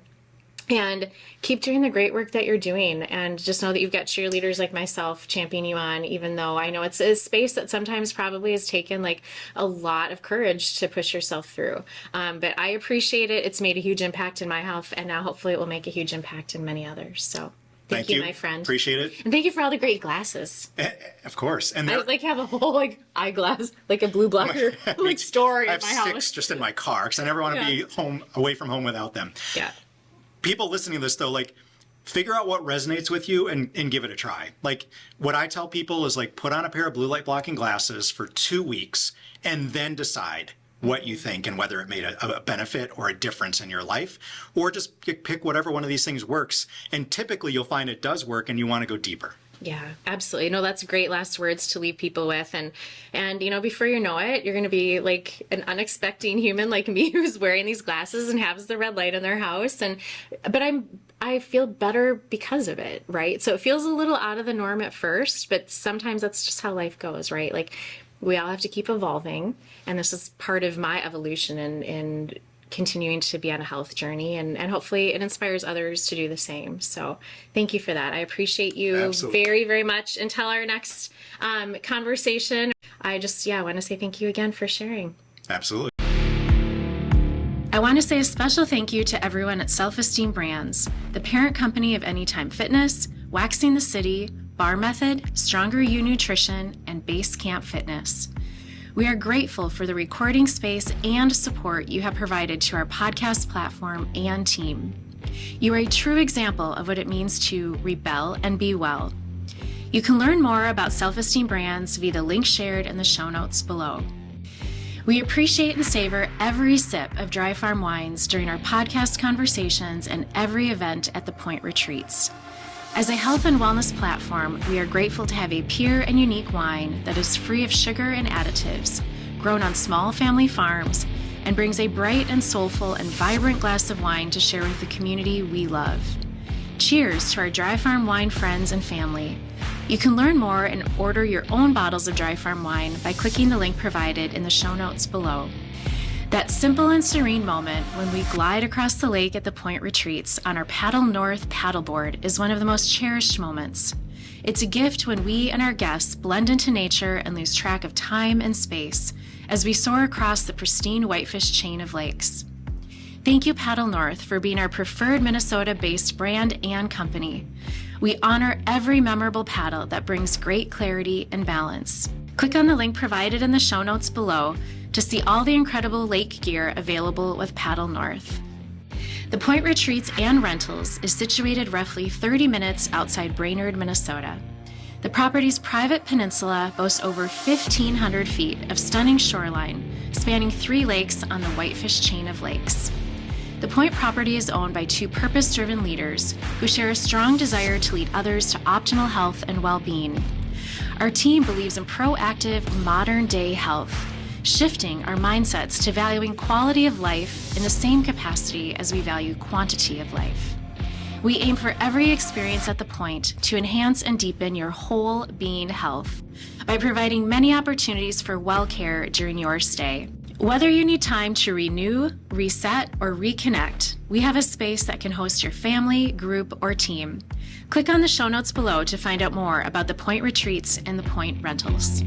And keep doing the great work that you're doing. And just know that you've got cheerleaders like myself championing you on, even though I know it's a space that sometimes probably has taken like a lot of courage to push yourself through. But I appreciate it. It's made a huge impact in my health. And now hopefully it will make a huge impact in many others. So thank you, my friend. Appreciate it. And thank you for all the great glasses. Of course. And I like have a whole like eyeglass, like a blue blocker like store in my house. I have 6 just in my car because I never want to be away from home without them. Yeah. People listening to this, though, like, figure out what resonates with you and give it a try. Like, what I tell people is, like, put on a pair of blue light blocking glasses for 2 weeks and then decide what you think and whether it made a benefit or a difference in your life, or just pick whatever one of these things works. And typically you'll find it does work and you want to go deeper. Yeah, absolutely. No, that's great last words to leave people with. And you know, before you know it, you're going to be like an unexpected human like me who's wearing these glasses and has the red light in their house. But I feel better because of it, right? So it feels a little out of the norm at first, but sometimes that's just how life goes, right? Like we all have to keep evolving. And this is part of my evolution and continuing to be on a health journey, and hopefully it inspires others to do the same. So thank you for that. I appreciate you very, very much. Until our next conversation, I just, want to say thank you again for sharing. Absolutely. I want to say a special thank you to everyone at Self-Esteem Brands, the parent company of Anytime Fitness, Waxing the City, Bar Method, Stronger You Nutrition, and Base Camp Fitness. We are grateful for the recording space and support you have provided to our podcast platform and team. You are a true example of what it means to rebel and be well. You can learn more about Self-Esteem Brands via the link shared in the show notes below. We appreciate and savor every sip of Dry Farm wines during our podcast conversations and every event at the Point Retreats. As a health and wellness platform, we are grateful to have a pure and unique wine that is free of sugar and additives, grown on small family farms, and brings a bright and soulful and vibrant glass of wine to share with the community we love. Cheers to our Dry Farm wine friends and family. You can learn more and order your own bottles of Dry Farm wine by clicking the link provided in the show notes below. That simple and serene moment when we glide across the lake at the Point Retreats on our Paddle North paddleboard is one of the most cherished moments. It's a gift when we and our guests blend into nature and lose track of time and space as we soar across the pristine Whitefish chain of lakes. Thank you, Paddle North, for being our preferred Minnesota-based brand and company. We honor every memorable paddle that brings great clarity and balance. Click on the link provided in the show notes below to see all the incredible lake gear available with Paddle North. The Point Retreats and Rentals is situated roughly 30 minutes outside Brainerd, Minnesota. The property's private peninsula boasts over 1,500 feet of stunning shoreline, spanning 3 lakes on the Whitefish chain of lakes. The Point property is owned by two purpose-driven leaders who share a strong desire to lead others to optimal health and well-being. Our team believes in proactive, modern-day health, shifting our mindsets to valuing quality of life in the same capacity as we value quantity of life. We aim for every experience at The Point to enhance and deepen your whole being health by providing many opportunities for well care during your stay. Whether you need time to renew, reset, or reconnect, we have a space that can host your family, group, or team. Click on the show notes below to find out more about The Point Retreats and The Point Rentals.